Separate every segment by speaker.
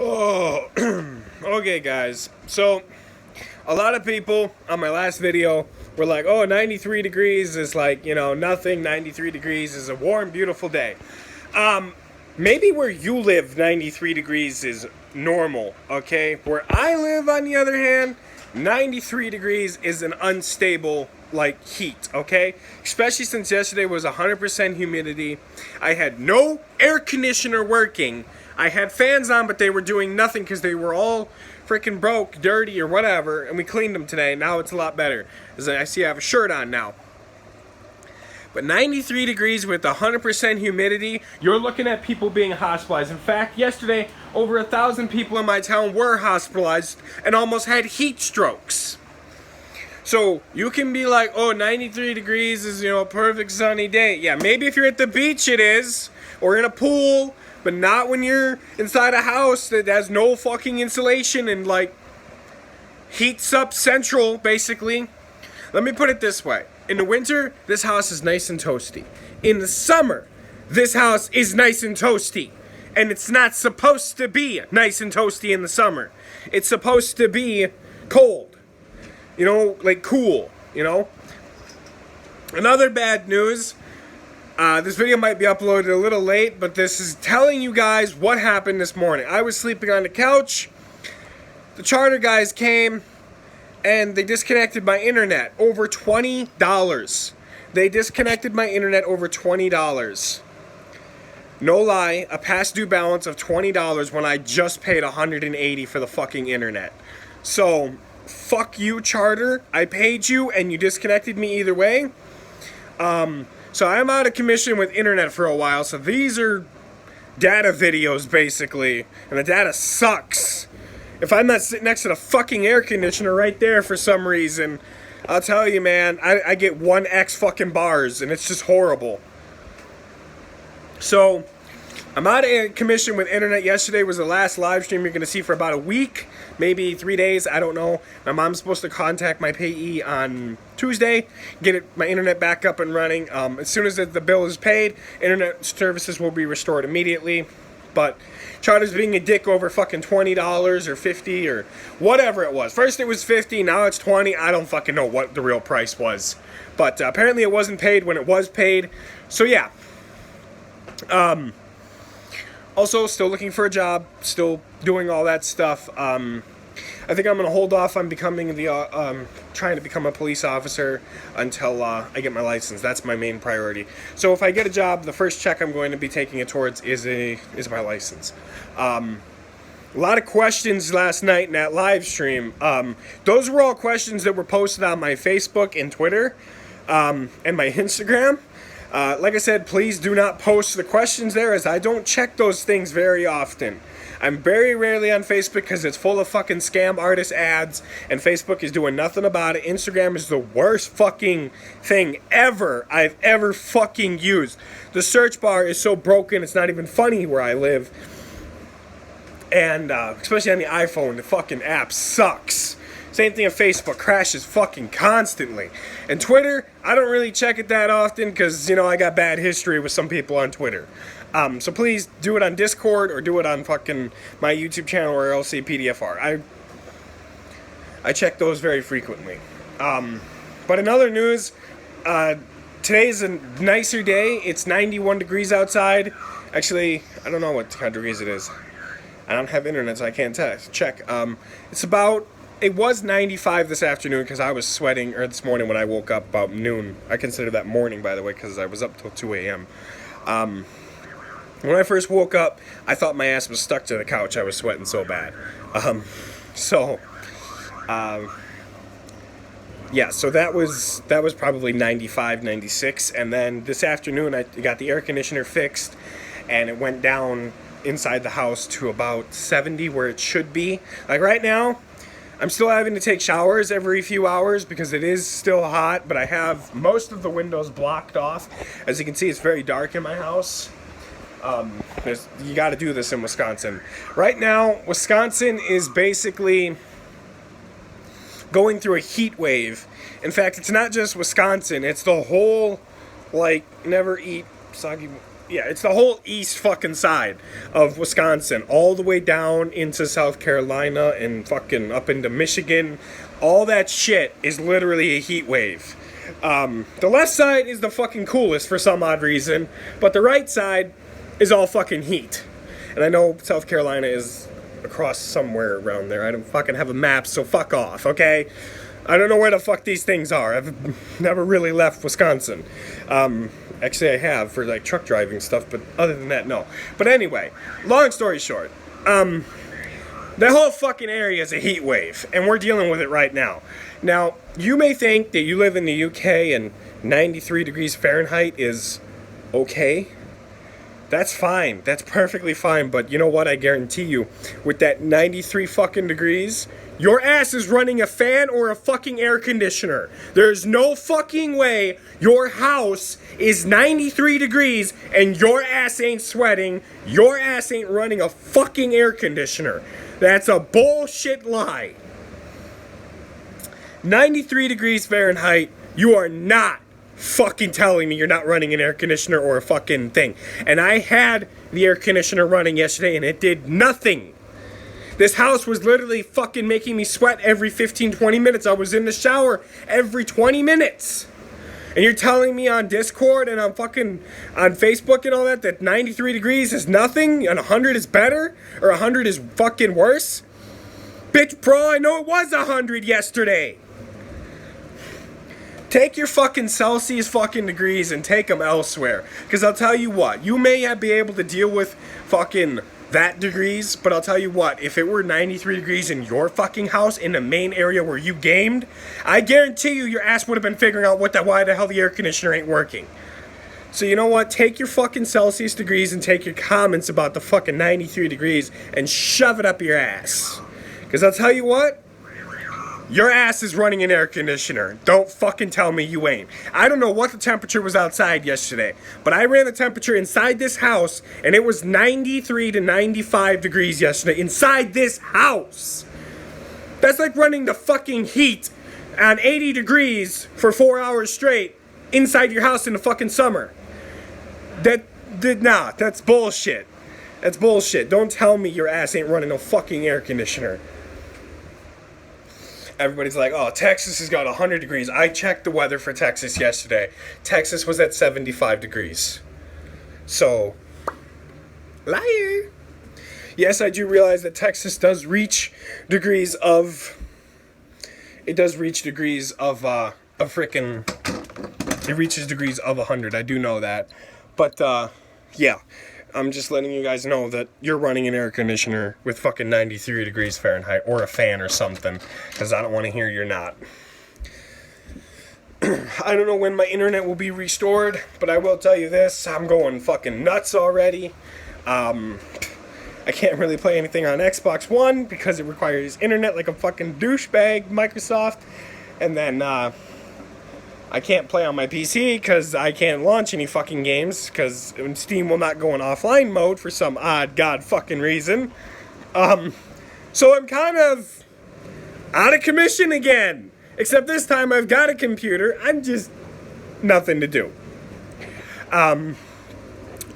Speaker 1: Oh, okay, guys. So, a lot of people on my last video were like, oh, 93 degrees is like, nothing. 93 degrees is a warm, beautiful day. Maybe where you live, 93 degrees is normal, okay? Where I live, on the other hand, 93 degrees is an unstable, heat, okay? Especially since yesterday was 100% humidity. I had no air conditioner working. I had fans on, but they were doing nothing because they were all freaking broke, dirty, or whatever, and we cleaned them today. Now it's a lot better. As I see I have a shirt on now. But 93 degrees with 100% humidity, you're looking at people being hospitalized. In fact, yesterday, over 1,000 people in my town were hospitalized and almost had heat strokes. So you can be like, oh, 93 degrees is, a perfect sunny day. Yeah, maybe if you're at the beach it is, or in a pool, but not when you're inside a house that has no fucking insulation and, heats up central, basically. Let me put it this way. In the winter, this house is nice and toasty. In the summer, this house is nice and toasty. And it's not supposed to be nice and toasty in the summer. It's supposed to be cold. Cool, Another bad news. This video might be uploaded a little late, but this is telling you guys what happened this morning. I was sleeping on the couch. The charter guys came, and they disconnected my internet. Over $20. They disconnected my internet over $20. No lie, a past due balance of $20 when I just paid $180 for the fucking internet. So, fuck you, Charter. I paid you, and you disconnected me either way. So I'm out of commission with internet for a while, so these are data videos, basically. And the data sucks. If I'm not sitting next to the fucking air conditioner right there for some reason, I'll tell you, man, I get 1x fucking bars, and it's just horrible. So, I'm out of commission with internet. Yesterday was the last live stream you're going to see for about a week, maybe 3 days, I don't know. My mom's supposed to contact my payee on Tuesday, get my internet back up and running. As soon as the bill is paid, internet services will be restored immediately. But Charter's being a dick over fucking $20 or $50 or whatever it was. First it was $50, now it's $20. I don't fucking know what the real price was. But apparently it wasn't paid when it was paid. So yeah. Also, still looking for a job, still doing all that stuff. I think I'm going to hold off on becoming trying to become a police officer until I get my license. That's my main priority. So if I get a job, the first check I'm going to be taking it towards is my license. A lot of questions last night in that live stream. Those were all questions that were posted on my Facebook and Twitter and my Instagram. Like I said, please do not post the questions there, as I don't check those things very often. I'm very rarely on Facebook because it's full of fucking scam artist ads, and Facebook is doing nothing about it. Instagram is the worst fucking thing I've ever fucking used. The search bar is so broken, it's not even funny where I live. And especially on the iPhone, the fucking app sucks. Same thing on Facebook, crashes fucking constantly. And Twitter, I don't really check it that often because, I got bad history with some people on Twitter. So please do it on Discord or do it on fucking my YouTube channel or LCPDFR. I check those very frequently. But in other news, today's a nicer day. It's 91 degrees outside. Actually, I don't know what kind of degrees it is. I don't have internet, so I can't check. It was 95 this afternoon because I was sweating, or this morning when I woke up about noon. I consider that morning, by the way, because I was up till 2 a.m. When I first woke up, I thought my ass was stuck to the couch. I was sweating so bad. So that was probably 95, 96. And then this afternoon, I got the air conditioner fixed, and it went down inside the house to about 70 where it should be. Like right now, I'm still having to take showers every few hours because it is still hot, but I have most of the windows blocked off. As you can see, it's very dark in my house. You got to do this in Wisconsin. Right now, Wisconsin is basically going through a heat wave. In fact, it's not just Wisconsin. It's the whole, never eat soggy Yeah, it's the whole east fucking side of Wisconsin, all the way down into South Carolina and fucking up into Michigan. All that shit is literally a heat wave. The left side is the fucking coolest for some odd reason, but the right side is all fucking heat. And I know South Carolina is across somewhere around there. I don't fucking have a map, so fuck off, okay? I don't know where the fuck these things are. I've never really left Wisconsin. Actually, I have for like truck driving stuff, but other than that, no. But anyway, long story short, that whole fucking area is a heat wave, and we're dealing with it right now. Now, you may think that you live in the UK and 93 degrees Fahrenheit is okay. That's fine. That's perfectly fine. But you know what? I guarantee you, with that 93 fucking degrees, your ass is running a fan or a fucking air conditioner. There's no fucking way your house is 93 degrees and your ass ain't sweating. Your ass ain't running a fucking air conditioner. That's a bullshit lie. 93 degrees Fahrenheit, you are not fucking telling me you're not running an air conditioner or a fucking thing. And I had the air conditioner running yesterday and it did nothing. This house was literally fucking making me sweat every 15-20 minutes. I was in the shower every 20 minutes. And you're telling me on Discord and on fucking on Facebook and all that 93 degrees is nothing and 100 is better or 100 is fucking worse? Bitch, bro, I know it was 100 yesterday. Take your fucking Celsius fucking degrees and take them elsewhere. Because I'll tell you what, you may be able to deal with fucking that degrees, but I'll tell you what, if it were 93 degrees in your fucking house in the main area where you gamed, I guarantee you your ass would have been figuring out why the hell the air conditioner ain't working. So you know what, take your fucking Celsius degrees and take your comments about the fucking 93 degrees and shove it up your ass. Because I'll tell you what, your ass is running an air conditioner. Don't fucking tell me you ain't. I don't know what the temperature was outside yesterday, but I ran the temperature inside this house, and it was 93 to 95 degrees yesterday inside this house. That's like running the fucking heat on 80 degrees for 4 hours straight inside your house in the fucking summer. That's bullshit. That's bullshit. Don't tell me your ass ain't running no fucking air conditioner. Everybody's like, oh, Texas has got 100 degrees. I checked the weather for Texas yesterday. Texas was at 75 degrees. So, liar. Yes, I do realize that Texas does reach degrees of... It does reach degrees of, It reaches degrees of 100. I do know that. But, yeah. I'm just letting you guys know that you're running an air conditioner with fucking 93 degrees Fahrenheit or a fan or something, because I don't want to hear you're not. I don't know when my internet will be restored, but I will tell you this, I'm going fucking nuts already. I can't really play anything on Xbox One because it requires internet like a fucking douchebag, Microsoft, and then, I can't play on my PC because I can't launch any fucking games because Steam will not go in offline mode for some odd god fucking reason. So I'm kind of out of commission again. Except this time I've got a computer. I'm just nothing to do.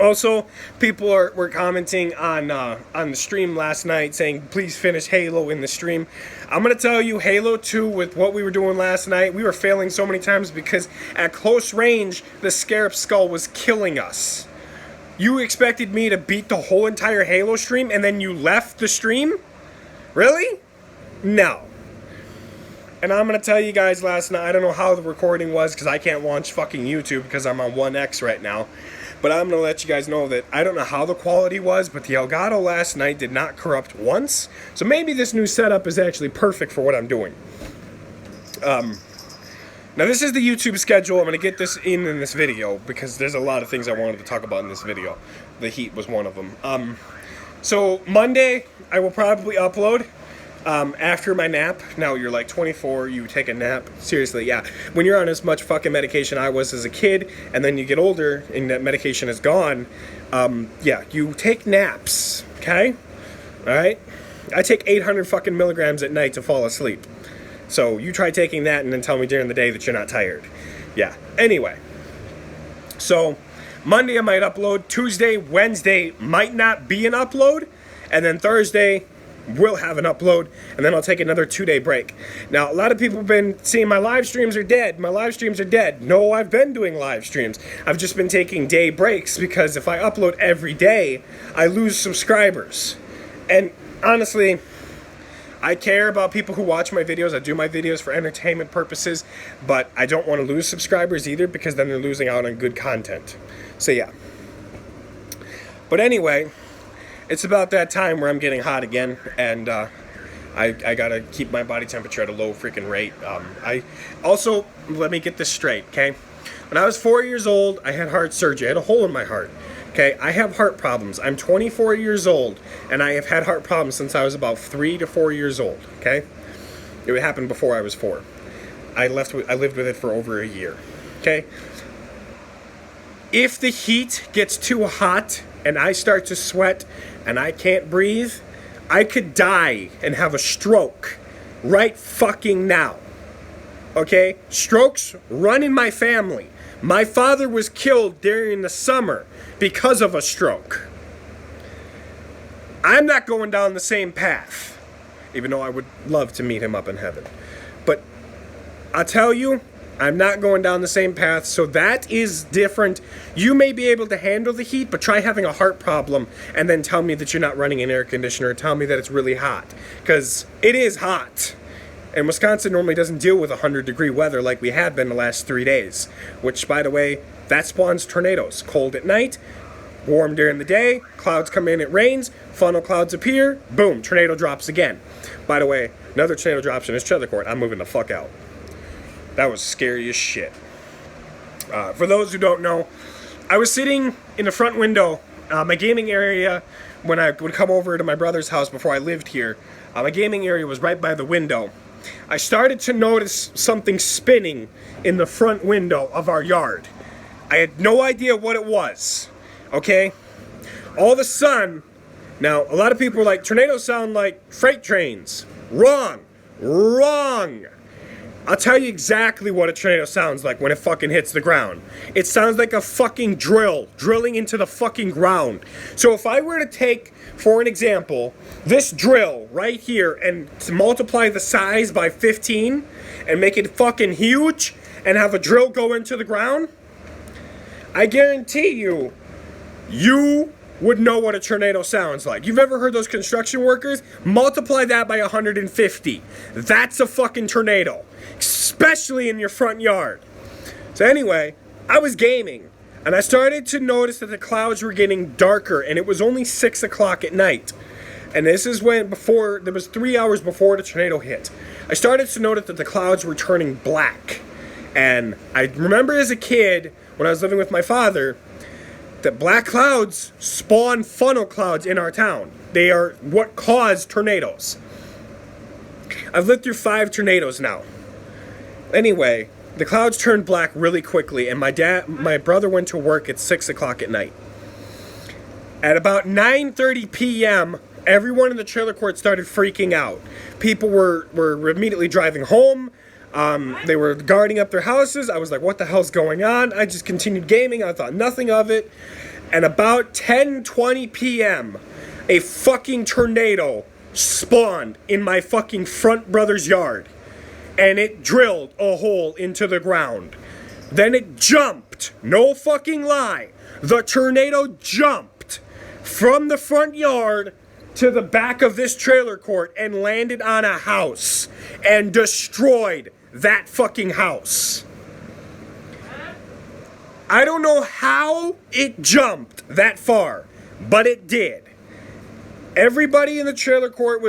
Speaker 1: Also, people were commenting on the stream last night saying, please finish Halo in the stream. I'm going to tell you, Halo 2, with what we were doing last night, we were failing so many times because at close range, the Scarab Skull was killing us. You expected me to beat the whole entire Halo stream and then you left the stream? Really? No. And I'm going to tell you guys last night, I don't know how the recording was because I can't launch fucking YouTube because I'm on 1X right now. But I'm going to let you guys know that I don't know how the quality was, but the Elgato last night did not corrupt once. So maybe this new setup is actually perfect for what I'm doing. Now this is the YouTube schedule. I'm going to get this in this video because there's a lot of things I wanted to talk about in this video. The heat was one of them. So Monday, I will probably upload. After my nap. Now you're like 24, you take a nap. Seriously, yeah. When you're on as much fucking medication I was as a kid, and then you get older and that medication is gone, yeah, you take naps, okay? Alright? I take 800 fucking milligrams at night to fall asleep. So you try taking that and then tell me during the day that you're not tired. Yeah. Anyway. So, Monday I might upload. Tuesday, Wednesday might not be an upload. And then Thursday, we'll have an upload. And then I'll take another 2-day break. Now, a lot of people have been seeing my live streams are dead. My live streams are dead. No, I've been doing live streams. I've just been taking day breaks because if I upload every day, I lose subscribers. And honestly, I care about people who watch my videos. I do my videos for entertainment purposes, but I don't want to lose subscribers either because then they're losing out on good content. So yeah. But anyway, it's about that time where I'm getting hot again, and I gotta keep my body temperature at a low freaking rate. I also, let me get this straight, okay? When I was 4 years old, I had heart surgery. I had a hole in my heart. Okay, I have heart problems. I'm 24 years old, and I have had heart problems since I was about 3 to 4 years old, okay? It happened before I was 4. I lived with it for over a year, okay? If the heat gets too hot and I start to sweat and I can't breathe, I could die and have a stroke right fucking now, okay? Strokes run in my family. My father was killed during the summer because of a stroke. I'm not going down the same path, even though I would love to meet him up in heaven. But I'll tell you, I'm not going down the same path, so that is different. You may be able to handle the heat, but try having a heart problem and then tell me that you're not running an air conditioner, tell me that it's really hot, because it is hot. And Wisconsin normally doesn't deal with 100-degree weather like we had been the last 3 days, which, by the way, that spawns tornadoes. Cold at night, warm during the day, clouds come in, it rains, funnel clouds appear, boom, tornado drops again. By the way, another tornado drops in this trailer court, I'm moving the fuck out. That was scary as shit. For those who don't know, I was sitting in the front window, my gaming area, when I would come over to my brother's house before I lived here, my gaming area was right by the window. I started to notice something spinning in the front window of our yard. I had no idea what it was, okay? All of a sudden, now a lot of people are like, tornadoes sound like freight trains. Wrong. Wrong. I'll tell you exactly what a tornado sounds like when it fucking hits the ground. It sounds like a fucking drill, drilling into the fucking ground. So if I were to take, for an example, this drill right here and to multiply the size by 15 and make it fucking huge and have a drill go into the ground, I guarantee you, you would know what a tornado sounds like. You've ever heard those construction workers? Multiply that by 150. That's a fucking tornado. Especially in your front yard. So anyway, I was gaming, and I started to notice that the clouds were getting darker, and it was only 6 o'clock at night. And this is when, there was 3 hours before the tornado hit. I started to notice that the clouds were turning black. And I remember as a kid, when I was living with my father, that black clouds spawn funnel clouds in our town. They are what cause tornadoes. I've lived through 5 tornadoes now. Anyway, the clouds turned black really quickly, and my brother went to work at 6 o'clock at night. At about 9:30 p.m., everyone in the trailer court started freaking out. People were immediately driving home. They were guarding up their houses. I was like, what the hell's going on? I just continued gaming. I thought nothing of it. And about 10:20 p.m., a fucking tornado spawned in my fucking front brother's yard. And it drilled a hole into the ground. Then it jumped. No fucking lie. The tornado jumped from the front yard to the back of this trailer court and landed on a house and destroyed that fucking house. I don't know how it jumped that far, but it did. Everybody in the trailer court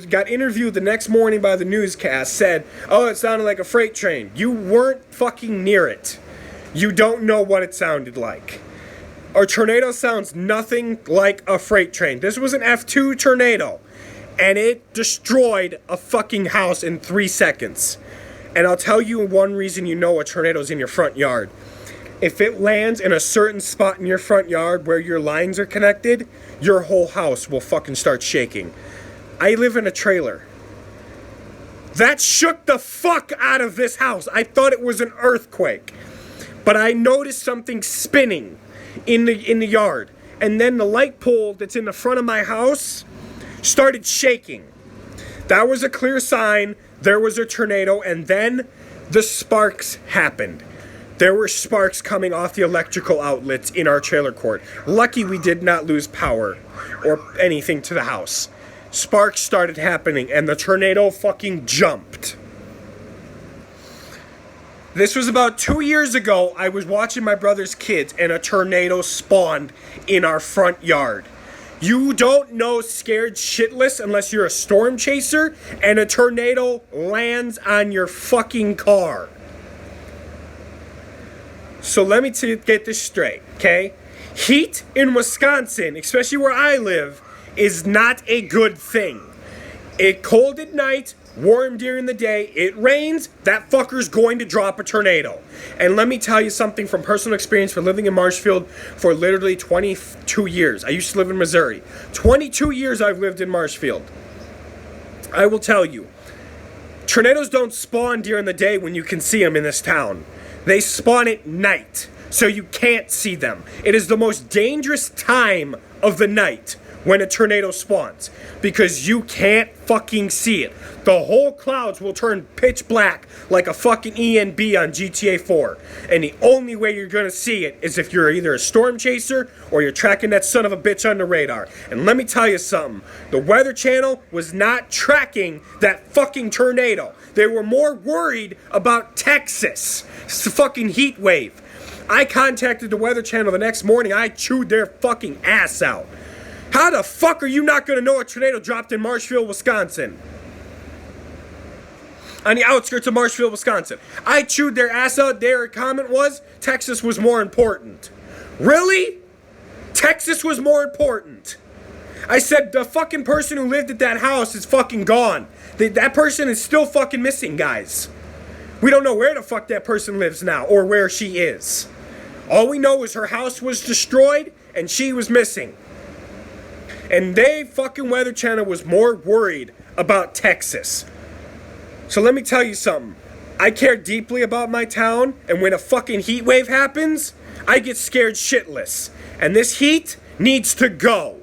Speaker 1: got interviewed the next morning by the newscast, said, oh, it sounded like a freight train. You weren't fucking near it. You don't know what it sounded like. A tornado sounds nothing like a freight train. This was an F2 tornado, and it destroyed a fucking house in 3 seconds. And I'll tell you one reason you know a tornado's in your front yard. If it lands in a certain spot in your front yard where your lines are connected, your whole house will fucking start shaking. I live in a trailer. That shook the fuck out of this house. I thought it was an earthquake. But I noticed something spinning in the yard. And then the light pole that's in the front of my house started shaking. That was a clear sign there was a tornado, and then the sparks happened. There were sparks coming off the electrical outlets in our trailer court. Lucky we did not lose power or anything to the house. Sparks started happening, and the tornado fucking jumped. This was about 2 years ago. I was watching my brother's kids, and a tornado spawned in our front yard. You don't know scared shitless unless you're a storm chaser, and a tornado lands on your fucking car. So let me get this straight, okay? Heat in Wisconsin, especially where I live, is not a good thing. It's cold at night, warm during the day, it rains, that fucker's going to drop a tornado. And let me tell you something from personal experience for living in Marshfield for literally 22 years. I used to live in Missouri. 22 years I've lived in Marshfield. I will tell you, tornadoes don't spawn during the day when you can see them in this town. They spawn at night, so you can't see them. It is the most dangerous time of the night when a tornado spawns, because you can't fucking see it. The whole clouds will turn pitch black like a fucking ENB on GTA 4. And the only way you're gonna see it is if you're either a storm chaser or you're tracking that son of a bitch on the radar. And let me tell you something, the Weather Channel was not tracking that fucking tornado. They were more worried about Texas. It's a fucking heat wave. I contacted the Weather Channel the next morning. I chewed their fucking ass out. How the fuck are you not going to know a tornado dropped in Marshfield, Wisconsin? On the outskirts of Marshfield, Wisconsin. I chewed their ass out. Their comment was, Texas was more important. Really? Texas was more important. I said, the fucking person who lived at that house is fucking gone. That person is still fucking missing, guys. We don't know where the fuck that person lives now, or where she is. All we know is her house was destroyed, and she was missing. And they fucking Weather Channel was more worried about Texas. So let me tell you something. I care deeply about my town, and when a fucking heat wave happens, I get scared shitless. And this heat needs to go.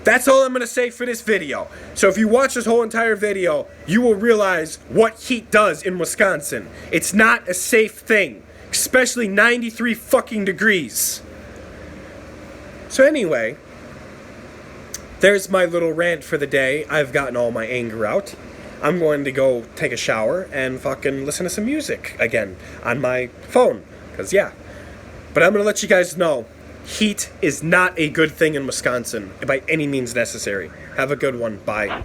Speaker 1: That's all I'm going to say for this video. So if you watch this whole entire video, you will realize what heat does in Wisconsin. It's not a safe thing, especially 93 fucking degrees. So anyway, there's my little rant for the day. I've gotten all my anger out. I'm going to go take a shower and fucking listen to some music again on my phone. Because, yeah. But I'm going to let you guys know, heat is not a good thing in Wisconsin by any means necessary. Have a good one. Bye.